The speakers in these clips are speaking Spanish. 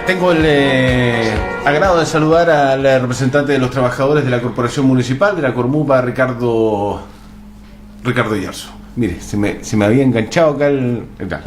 Tengo el agrado de saludar al representante de los trabajadores de la Corporación Municipal, de la Cormupa, Ricardo Yarzo. Mire, se me había enganchado acá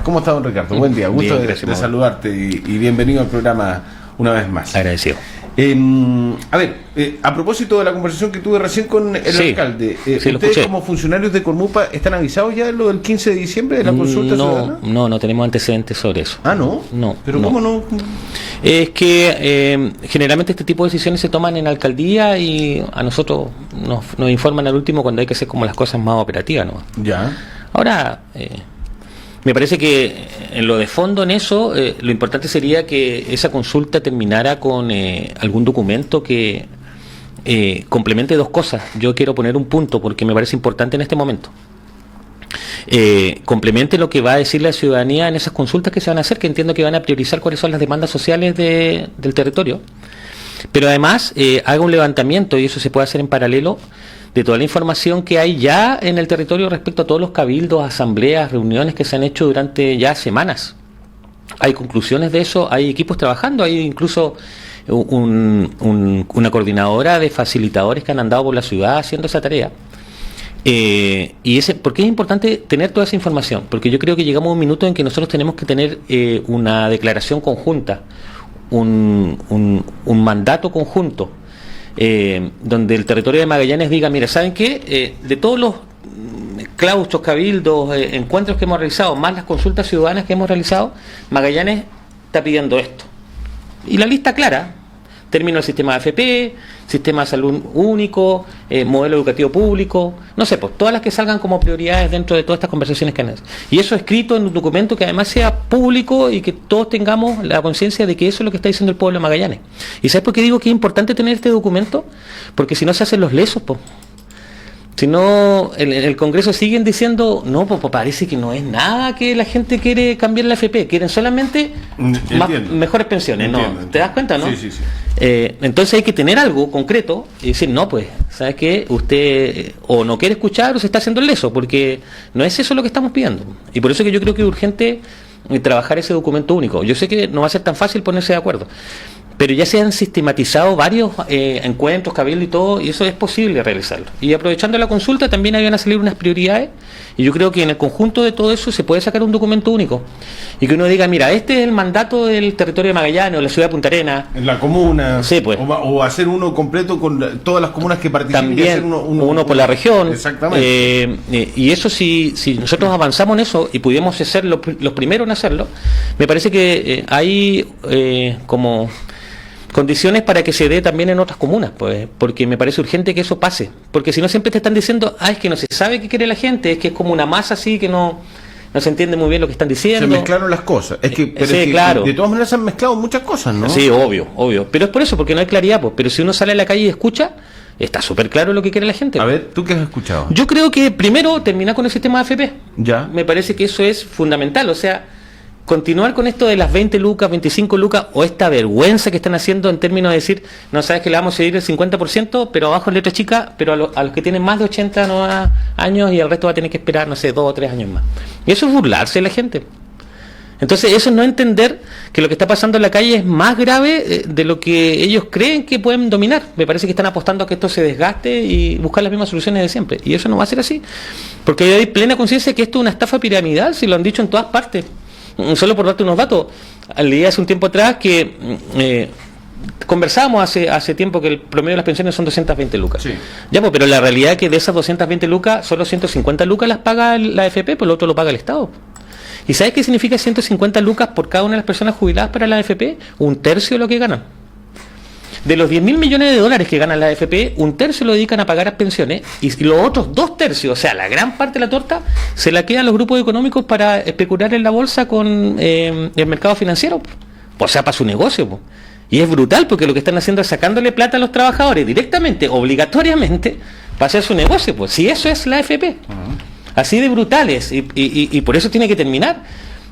¿Cómo está, don Ricardo? Buen día, gusto de saludarte y bienvenido al programa una vez más. Agradecido. A propósito de la conversación que tuve recién con el alcalde, ¿ustedes como funcionarios de Cormupa están avisados ya de lo del 15 de diciembre de la consulta ciudadana? No tenemos antecedentes sobre eso. Ah, ¿no? No. ¿Pero cómo no? Es que generalmente este tipo de decisiones se toman en la alcaldía y a nosotros nos informan al último cuando hay que hacer como las cosas más operativas, ¿no? Ya. Ahora, me parece que en lo de fondo en eso, lo importante sería que esa consulta terminara con algún documento que complemente dos cosas. Yo quiero poner un punto porque me parece importante en este momento. Complemente lo que va a decir la ciudadanía en esas consultas que se van a hacer, que entiendo que van a priorizar cuáles son las demandas sociales del territorio, pero además haga un levantamiento, y eso se puede hacer en paralelo, de toda la información que hay ya en el territorio respecto a todos los cabildos, asambleas, reuniones que se han hecho durante ya semanas. Hay conclusiones de eso, hay equipos trabajando, hay incluso una coordinadora de facilitadores que han andado por la ciudad haciendo esa tarea. ¿Por qué es importante tener toda esa información? Porque yo creo que llegamos a un minuto en que nosotros tenemos que tener una declaración conjunta, un mandato conjunto, donde el territorio de Magallanes diga, mira, ¿saben qué? De todos los claustros, cabildos, encuentros que hemos realizado, más las consultas ciudadanas que hemos realizado, Magallanes está pidiendo esto. Y la lista clara: término del sistema de AFP, sistema de salud único, modelo educativo público, no sé, pues todas las que salgan como prioridades dentro de todas estas conversaciones que han hecho. Y eso escrito en un documento que además sea público y que todos tengamos la conciencia de que eso es lo que está diciendo el pueblo de Magallanes. ¿Y sabes por qué digo que es importante tener este documento? Porque si no se hacen los lesos, pues. Si no, en el Congreso siguen diciendo, no, pues parece que no es nada que la gente quiere cambiar la AFP, quieren solamente mejores pensiones. Entiendo. ¿Te das cuenta, no? Sí. Entonces hay que tener algo concreto y decir, no, pues, ¿sabes qué? Usted o no quiere escuchar o se está haciendo el leso, porque no es eso lo que estamos pidiendo. Y por eso que yo creo que es urgente trabajar ese documento único. Yo sé que no va a ser tan fácil ponerse de acuerdo, pero ya se han sistematizado varios encuentros, cabildo y todo, y eso es posible realizarlo. Y aprovechando la consulta también habían a salir unas prioridades, y yo creo que en el conjunto de todo eso se puede sacar un documento único, y que uno diga, mira, este es el mandato del territorio de Magallanes o la ciudad de Punta Arenas. En la comuna. Sí, pues. O hacer uno completo con todas las comunas que participan. También, y hacer uno por la región. Exactamente. Y eso, si nosotros avanzamos en eso y pudiéramos ser los primeros en hacerlo, me parece que hay como condiciones para que se dé también en otras comunas, pues, porque me parece urgente que eso pase, porque si no siempre te están diciendo, es que no se sabe qué quiere la gente, es que es como una masa así que no se entiende muy bien lo que están diciendo. Se mezclaron las cosas, claro. De todas maneras se han mezclado muchas cosas, ¿no? Sí, obvio, pero es por eso, porque no hay claridad, pues. Pero si uno sale a la calle y escucha, está súper claro lo que quiere la gente. A ver, ¿tú qué has escuchado? Yo creo que primero terminar con el sistema de AFP. Ya. Me parece que eso es fundamental, o sea, continuar con esto de las 20 lucas, 25 lucas, o esta vergüenza que están haciendo en términos de decir, no sabes que le vamos a seguir el 50%, pero abajo en letra chica, pero a los que tienen más de 80 años y el resto va a tener que esperar, no sé, 2 o 3 años más. Y eso es burlarse de la gente. Entonces eso es no entender que lo que está pasando en la calle es más grave de lo que ellos creen que pueden dominar. Me parece que están apostando a que esto se desgaste y buscar las mismas soluciones de siempre. Y eso no va a ser así, porque hay plena conciencia que esto es una estafa piramidal, si lo han dicho en todas partes. Solo por darte unos datos, leí hace un tiempo atrás que conversábamos hace tiempo que el promedio de las pensiones son 220 lucas. Sí. Ya, pues, pero la realidad es que de esas 220 lucas, solo 150 lucas las paga la AFP, pues lo otro lo paga el Estado. ¿Y sabes qué significa 150 lucas por cada una de las personas jubiladas para la AFP? 1/3 de lo que ganan. De los 10.000 millones de dólares que ganan la AFP, 1/3 lo dedican a pagar las pensiones y los otros 2/3, o sea, la gran parte de la torta, se la quedan los grupos económicos para especular en la bolsa con el mercado financiero, o sea, para su negocio. Y es brutal porque lo que están haciendo es sacándole plata a los trabajadores directamente, obligatoriamente, para hacer su negocio. Pues si eso es la AFP, así de brutales, y por eso tiene que terminar.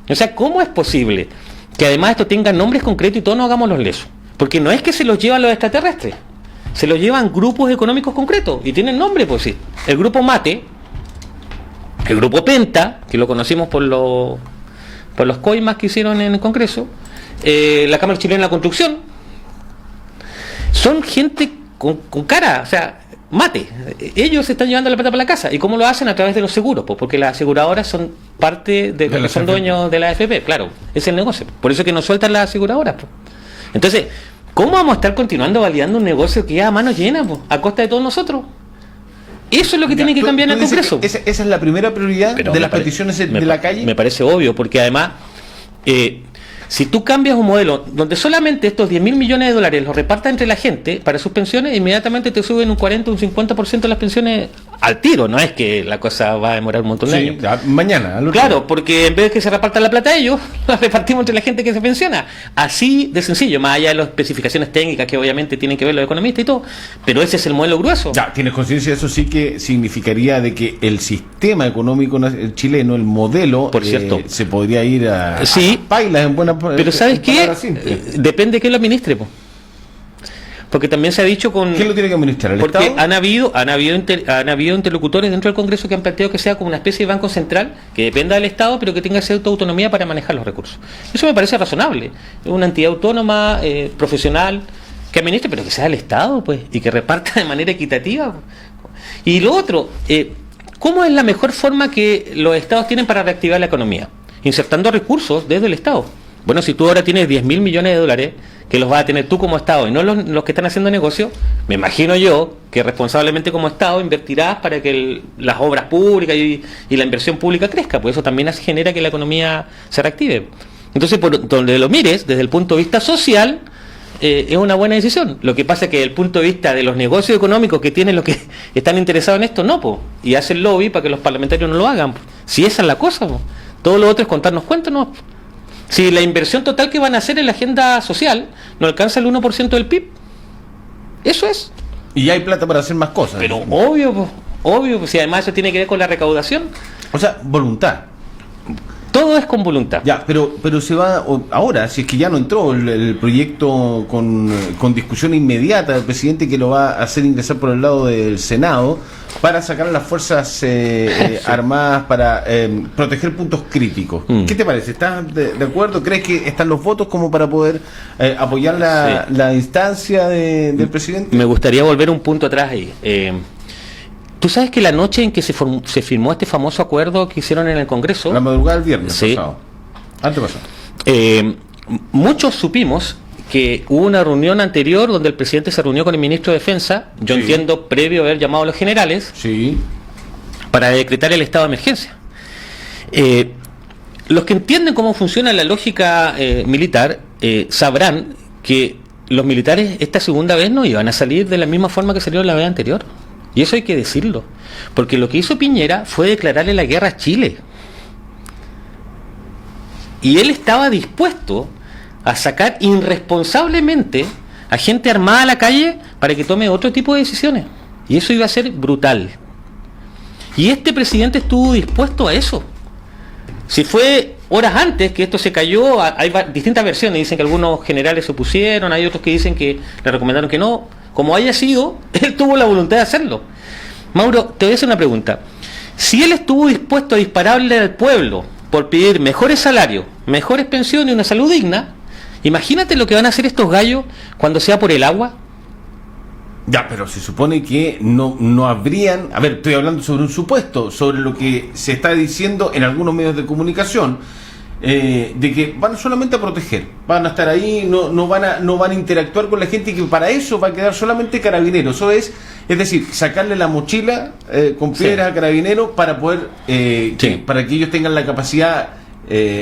O sea, ¿cómo es posible que además esto tenga nombres concretos y todos no hagamos los lesos? Porque no es que se los llevan los extraterrestres, se los llevan grupos económicos concretos y tienen nombre, pues sí. El grupo Mate, el grupo Penta, que lo conocimos por los coimas que hicieron en el Congreso, la Cámara Chilena de la Construcción. Son gente con cara, o sea, mate. Ellos están llevando la plata para la casa. ¿Y cómo lo hacen? A través de los seguros, pues, porque las aseguradoras son parte de los que son dueños de la AFP. Claro, es el negocio. Por eso es que nos sueltan las aseguradoras, pues. Entonces, ¿cómo vamos a estar continuando validando un negocio que ya a mano llena, pues, a costa de todos nosotros? Eso es lo que tiene que cambiar en el Congreso. Esa es la primera prioridad de las peticiones de la calle. Me parece obvio, porque además, si tú cambias un modelo donde solamente estos 10.000 millones de dólares los repartas entre la gente para sus pensiones, inmediatamente te suben un 40 o un 50% las pensiones al tiro. No es que la cosa va a demorar un montón de años. Mañana. Claro, porque en vez de que se repartan la plata a ellos, la repartimos entre la gente que se pensiona. Así de sencillo, más allá de las especificaciones técnicas que obviamente tienen que ver los economistas y todo. Pero ese es el modelo grueso. Ya, tienes conciencia de eso, sí que significaría de que el sistema económico chileno, el modelo, por cierto, se podría ir a pailas en buena. Pero ¿sabes qué? Depende de quién lo administre, po. Porque también se ha dicho con... ¿Quién lo tiene que administrar? ¿El porque Estado? han habido interlocutores dentro del Congreso que han planteado que sea como una especie de banco central que dependa del Estado, pero que tenga cierta autonomía para manejar los recursos. Eso me parece razonable. Es una entidad autónoma, profesional, que administre, pero que sea el Estado, pues, y que reparta de manera equitativa. Y lo otro, ¿cómo es la mejor forma que los Estados tienen para reactivar la economía? Insertando recursos desde el Estado. Bueno, si tú ahora tienes 10.000 millones de dólares que los vas a tener tú como Estado y no los que están haciendo negocio, me imagino yo que responsablemente como Estado invertirás para que las obras públicas y la inversión pública crezca, pues eso también genera que la economía se reactive. Entonces, por donde lo mires, desde el punto de vista social, es una buena decisión. Lo que pasa es que desde el punto de vista de los negocios económicos que tienen los que están interesados en esto, no, pues, y hacen lobby para que los parlamentarios no lo hagan. Si esa es la cosa, pues. Todo lo otro es contarnos cuentos, ¿no? Si la inversión total que van a hacer en la agenda social no alcanza el 1% del PIB, eso es. Y hay plata para hacer más cosas. Pero obvio, pues si además eso tiene que ver con la recaudación. O sea, voluntad. Todo es con voluntad. Ya, pero se va ahora, si es que ya no entró el proyecto con discusión inmediata del presidente, que lo va a hacer ingresar por el lado del Senado para sacar a las fuerzas armadas para proteger puntos críticos. ¿Qué te parece? ¿Estás de acuerdo? ¿Crees que están los votos como para poder apoyar la instancia del presidente? Me gustaría volver un punto atrás ahí. Tú sabes que la noche en que se firmó este famoso acuerdo que hicieron en el Congreso, la madrugada del viernes sí, pasado. Antes pasó. Muchos supimos que hubo una reunión anterior donde el presidente se reunió con el ministro de Defensa, yo entiendo previo a haber llamado a los generales, para decretar el estado de emergencia. Los que entienden cómo funciona la lógica militar sabrán que los militares esta segunda vez no iban a salir de la misma forma que salieron la vez anterior. Y eso hay que decirlo, porque lo que hizo Piñera fue declararle la guerra a Chile. Y él estaba dispuesto a sacar irresponsablemente a gente armada a la calle para que tome otro tipo de decisiones. Y eso iba a ser brutal. Y este presidente estuvo dispuesto a eso. Si fue horas antes que esto se cayó, hay distintas versiones. Dicen que algunos generales se opusieron, hay otros que dicen que le recomendaron que no. Como haya sido, él tuvo la voluntad de hacerlo. Mauro, te voy a hacer una pregunta. Si él estuvo dispuesto a dispararle al pueblo por pedir mejores salarios, mejores pensiones y una salud digna, imagínate lo que van a hacer estos gallos cuando sea por el agua. Ya, pero se supone que no habrían... A ver, estoy hablando sobre un supuesto, sobre lo que se está diciendo en algunos medios de comunicación, de que van solamente a proteger, van a estar ahí, no van a interactuar con la gente, y que para eso va a quedar solamente Carabineros. Eso es decir, sacarle la mochila con piedras a Carabineros para poder para que ellos tengan la capacidad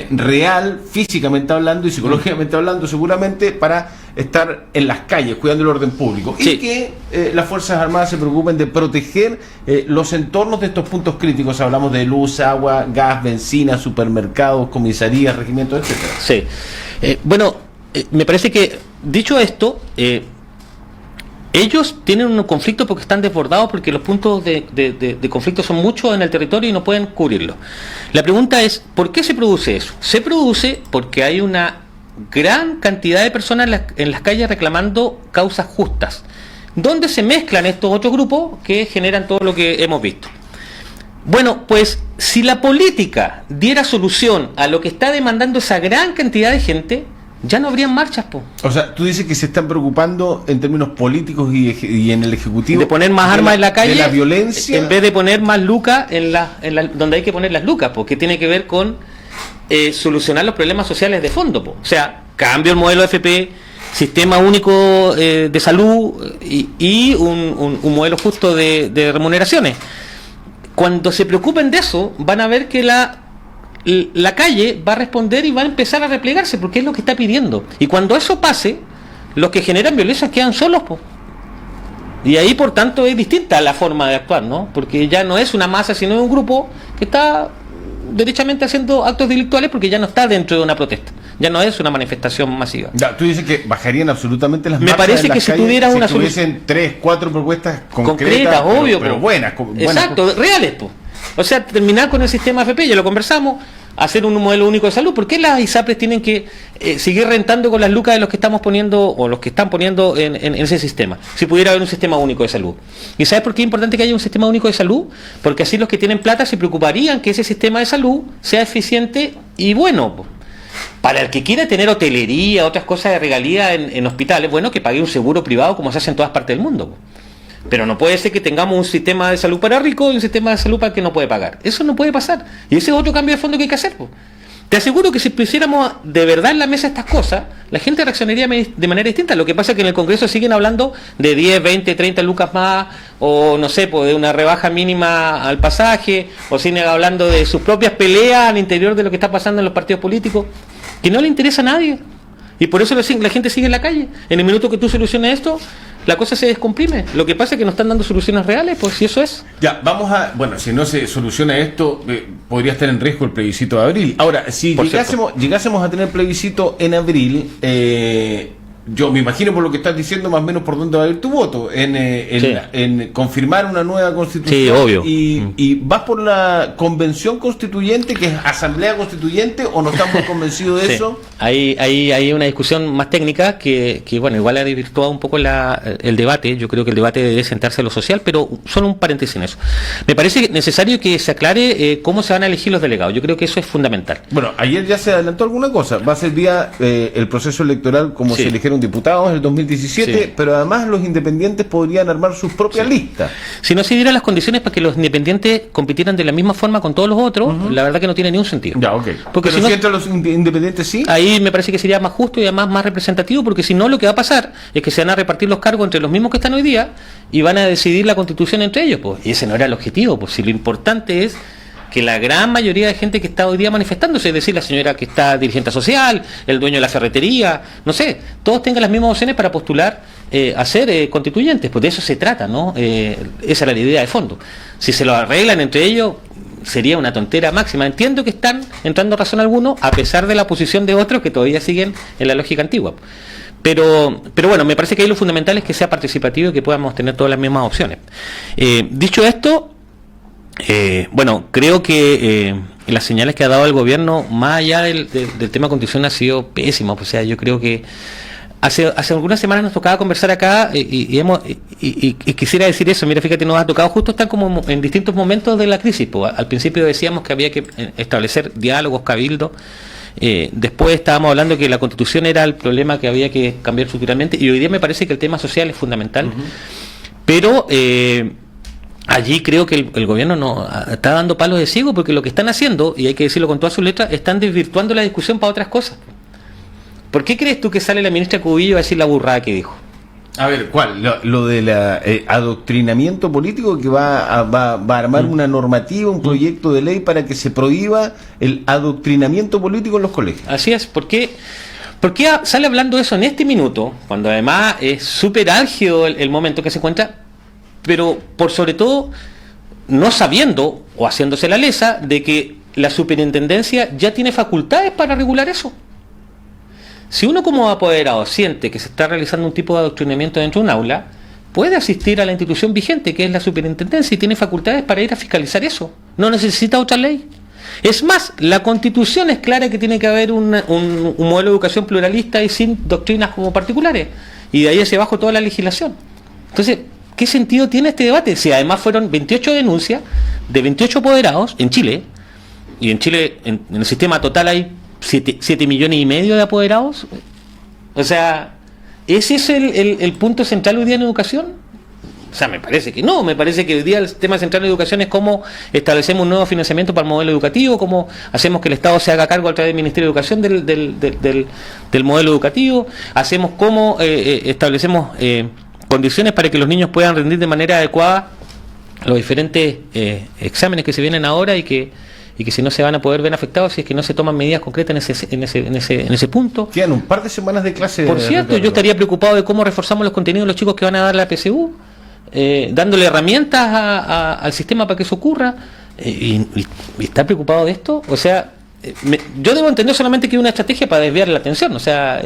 real, físicamente hablando y psicológicamente hablando, seguramente, para estar en las calles cuidando el orden público, y que las Fuerzas Armadas se preocupen de proteger los entornos de estos puntos críticos. Hablamos de luz, agua, gas, benzina, supermercados, comisarías, regimientos, etcétera. Sí. Me parece que, dicho esto, ellos tienen un conflicto porque están desbordados, porque los puntos de conflicto son muchos en el territorio y no pueden cubrirlo. La pregunta es, ¿por qué se produce eso? Se produce porque hay una gran cantidad de personas en las calles reclamando causas justas, donde se mezclan estos otros grupos que generan todo lo que hemos visto. Bueno, pues si la política diera solución a lo que está demandando esa gran cantidad de gente, ya no habrían marchas, po. O sea, tú dices que se están preocupando en términos políticos y en el Ejecutivo de poner más armas en la calle, de la violencia, en vez de poner más lucas donde hay que poner las lucas, porque tiene que ver con solucionar los problemas sociales de fondo, po. O sea, cambio el modelo de FP, sistema único de salud y un modelo justo de remuneraciones. Cuando se preocupen de eso, van a ver que la calle va a responder y va a empezar a replegarse, porque es lo que está pidiendo. Y cuando eso pase, los que generan violencia quedan solos, po. Y ahí, por tanto, es distinta la forma de actuar, ¿no? Porque ya no es una masa, sino un grupo que está derechamente haciendo actos delictuales, porque ya no está dentro de una protesta. Ya no es una manifestación masiva. Ya, tú dices que bajarían absolutamente las Me marchas parece en que las si calles, tuviera una tuviesen 3, 4 propuestas concretas, obvio, pero buenas. Exacto, reales, po. O sea, terminar con el sistema FP, ya lo conversamos, hacer un modelo único de salud. ¿Por qué las ISAPRES tienen que seguir rentando con las lucas de los que estamos poniendo o los que están poniendo en ese sistema? Si pudiera haber un sistema único de salud. ¿Y sabes por qué es importante que haya un sistema único de salud? Porque así los que tienen plata se preocuparían que ese sistema de salud sea eficiente y bueno, po. Para el que quiera tener hotelería, otras cosas de regalía en hospitales, bueno, que pague un seguro privado como se hace en todas partes del mundo, po. Pero no puede ser que tengamos un sistema de salud para ricos y un sistema de salud para el que no puede pagar. Eso no puede pasar. Y ese es otro cambio de fondo que hay que hacer, po. Te aseguro que si pusiéramos de verdad en la mesa estas cosas, la gente reaccionaría de manera distinta. Lo que pasa es que en el Congreso siguen hablando de 10, 20, 30 lucas más, o no sé, pues de una rebaja mínima al pasaje, o siguen hablando de sus propias peleas al interior de lo que está pasando en los partidos políticos, que no le interesa a nadie. Y por eso la gente sigue en la calle. En el minuto que tú soluciones esto, la cosa se descomprime. Lo que pasa es que no están dando soluciones reales, pues si eso es. Ya, bueno, si no se soluciona esto, podría estar en riesgo el plebiscito de abril. Ahora, si llegásemos a tener plebiscito en abril, yo me imagino por lo que estás diciendo más o menos por dónde va a ir tu voto, en confirmar una nueva constitución. Sí, obvio. Y vas por la convención constituyente, que es asamblea constituyente, o no estás muy convencido de eso. Hay una discusión más técnica que bueno, igual ha desvirtuado un poco el debate. Yo creo que el debate debe sentarse a lo social, pero solo un paréntesis en eso. Me parece necesario que se aclare cómo se van a elegir los delegados. Yo creo que eso es fundamental. Bueno, ayer ya se adelantó alguna cosa. Va a ser vía el proceso electoral como se eligieron diputados en el 2017, pero además los independientes podrían armar sus propias listas. Si no se dieran las condiciones para que los independientes compitieran de la misma forma con todos los otros, la verdad que no tiene ni un sentido. Ya, ok. Porque pero si entre los independientes sí. Ahí me parece que sería más justo y además más representativo, porque si no, lo que va a pasar es que se van a repartir los cargos entre los mismos que están hoy día y van a decidir la constitución entre ellos, pues. Y ese no era el objetivo, pues. Si lo importante es que la gran mayoría de gente que está hoy día manifestándose, es decir, la señora que está dirigente social, el dueño de la ferretería, no sé, todos tengan las mismas opciones para postular a ser constituyentes, pues de eso se trata, ¿no? Esa era la idea de fondo. Si se lo arreglan entre ellos, sería una tontera máxima. Entiendo que están entrando razón algunos, a pesar de la posición de otros que todavía siguen en la lógica antigua. Pero bueno, me parece que ahí lo fundamental es que sea participativo y que podamos tener todas las mismas opciones. Dicho esto, bueno, creo que las señales que ha dado el gobierno, más allá del tema constitución, ha sido pésimo. O sea, yo creo que hace algunas semanas nos tocaba conversar acá y quisiera decir eso. Mira, fíjate, nos ha tocado justo estar como en distintos momentos de la crisis. Pues, al principio decíamos que había que establecer diálogos, cabildos. Después estábamos hablando que la constitución era el problema que había que cambiar estructuralmente, y hoy día me parece que el tema social es fundamental. Pero allí creo que el gobierno no está dando palos de ciego, porque lo que están haciendo, y hay que decirlo con todas sus letras, están desvirtuando la discusión para otras cosas. ¿Por qué crees tú que sale la ministra Cubillo a decir la burrada que dijo? A ver, ¿cuál? Lo del adoctrinamiento político, que va a armar una normativa, un proyecto de ley para que se prohíba el adoctrinamiento político en los colegios. Así es. ¿Por qué sale hablando eso en este minuto, cuando además es súper álgido el momento que se encuentra, pero por sobre todo no sabiendo o haciéndose la lesa de que la superintendencia ya tiene facultades para regular eso? Si uno como apoderado siente que se está realizando un tipo de adoctrinamiento dentro de un aula, puede asistir a la institución vigente, que es la superintendencia, y tiene facultades para ir a fiscalizar eso. No necesita otra ley. Es más, la Constitución es clara que tiene que haber un modelo de educación pluralista y sin doctrinas como particulares. Y de ahí hacia abajo toda la legislación. Entonces, ¿qué sentido tiene este debate? Si además fueron 28 denuncias de 28 apoderados en Chile, y en Chile en el sistema total hay 7,5 millones de apoderados, O sea, ¿ese es el punto central hoy día en educación? O sea, me parece que no, me parece que hoy día el tema central de educación es cómo establecemos un nuevo financiamiento para el modelo educativo, cómo hacemos que el Estado se haga cargo a través del Ministerio de Educación del modelo educativo, hacemos cómo establecemos condiciones para que los niños puedan rendir de manera adecuada los diferentes exámenes que se vienen ahora y que si no se van a poder ver afectados si es que no se toman medidas concretas en ese punto. Quedan un par de semanas de clase. Por cierto, yo estaría preocupado de cómo reforzamos los contenidos de los chicos que van a dar la PSU. Dándole herramientas al sistema para que eso ocurra y estar preocupado de esto, o sea, yo debo entender solamente que es una estrategia para desviar la atención, o sea,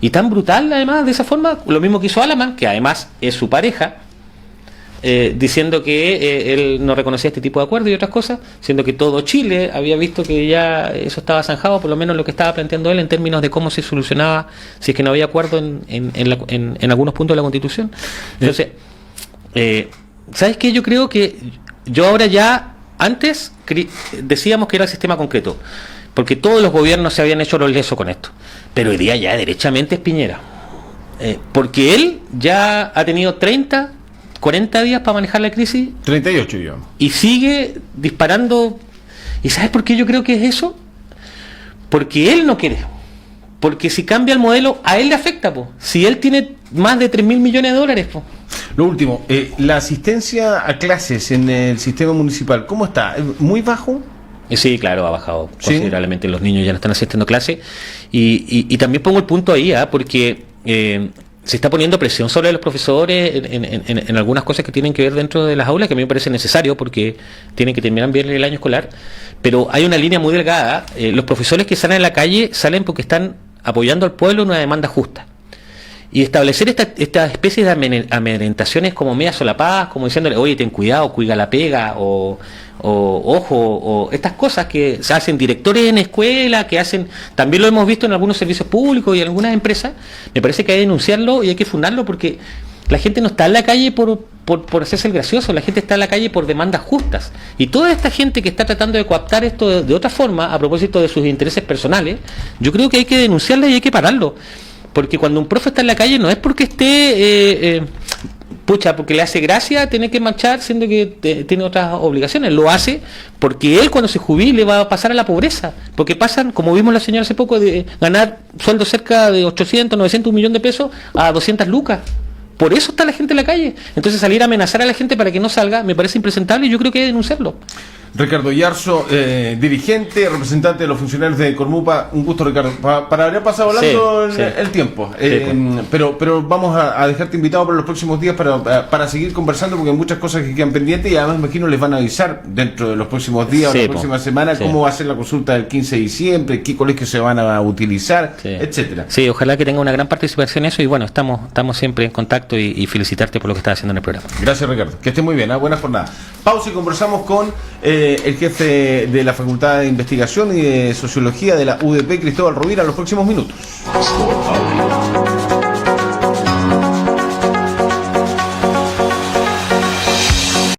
y tan brutal además de esa forma, lo mismo que hizo Alaman, que además es su pareja, diciendo que él no reconocía este tipo de acuerdos y otras cosas, siendo que todo Chile había visto que ya eso estaba zanjado, por lo menos lo que estaba planteando él en términos de cómo se solucionaba si es que no había acuerdo en algunos puntos de la Constitución. Entonces, ¿sabes qué? Yo creo que yo ahora ya, antes decíamos que era el sistema concreto, porque todos los gobiernos se habían hecho los lesos con esto, pero hoy día ya derechamente es Piñera, porque él ya ha tenido 30, 40 días para manejar la crisis. 38 yo. Y sigue disparando. ¿Y sabes por qué yo creo que es eso? Porque él no quiere. Porque si cambia el modelo, a él le afecta, po. Si él tiene más de 3.000 millones de dólares, po. Lo último, la asistencia a clases en el sistema municipal, ¿cómo está? ¿Muy bajo? Sí, claro, ha bajado considerablemente. ¿Sí? Los niños ya no están asistiendo a clase. Y también pongo el punto ahí, porque se está poniendo presión sobre los profesores en algunas cosas que tienen que ver dentro de las aulas, que a mí me parece necesario porque tienen que terminar bien el año escolar. Pero hay una línea muy delgada. Los profesores que salen a la calle salen porque están apoyando al pueblo en una demanda justa. Y establecer esta especie de amedrentaciones como media solapadas, como diciéndole, oye, ten cuidado, cuida la pega, o ojo, o estas cosas que se hacen directores en escuela, que hacen, también lo hemos visto en algunos servicios públicos y en algunas empresas. Me parece que hay que denunciarlo y hay que fundarlo porque la gente no está en la calle por hacerse el gracioso, la gente está en la calle por demandas justas. Y toda esta gente que está tratando de coaptar esto de otra forma, a propósito de sus intereses personales, yo creo que hay que denunciarlo y hay que pararlo. Porque cuando un profe está en la calle no es porque esté, porque le hace gracia tener que marchar, siendo que tiene otras obligaciones. Lo hace porque él cuando se jubile va a pasar a la pobreza. Porque pasan, como vimos la señora hace poco, de ganar sueldos cerca de 800, 900, un millón de pesos a 200 lucas. Por eso está la gente en la calle. Entonces salir a amenazar a la gente para que no salga me parece impresentable y yo creo que hay que denunciarlo. Ricardo Yarzo, dirigente, representante de los funcionarios de Cormupa. Un gusto, Ricardo. Para haber pasado hablando el tiempo. Pero vamos a dejarte invitado para los próximos días para seguir conversando, porque hay muchas cosas que quedan pendientes y además imagino les van a avisar dentro de los próximos días o la próxima semana cómo va a ser la consulta del 15 de diciembre, qué colegios se van a utilizar, etcétera. Sí, ojalá que tenga una gran participación en eso y bueno, estamos siempre en contacto y felicitarte por lo que estás haciendo en el programa. Gracias, Ricardo. Que esté muy bien, buena jornada. Pausa y conversamos con el jefe de la Facultad de Investigación y de Sociología de la UDP, Cristóbal Rovira, en los próximos minutos.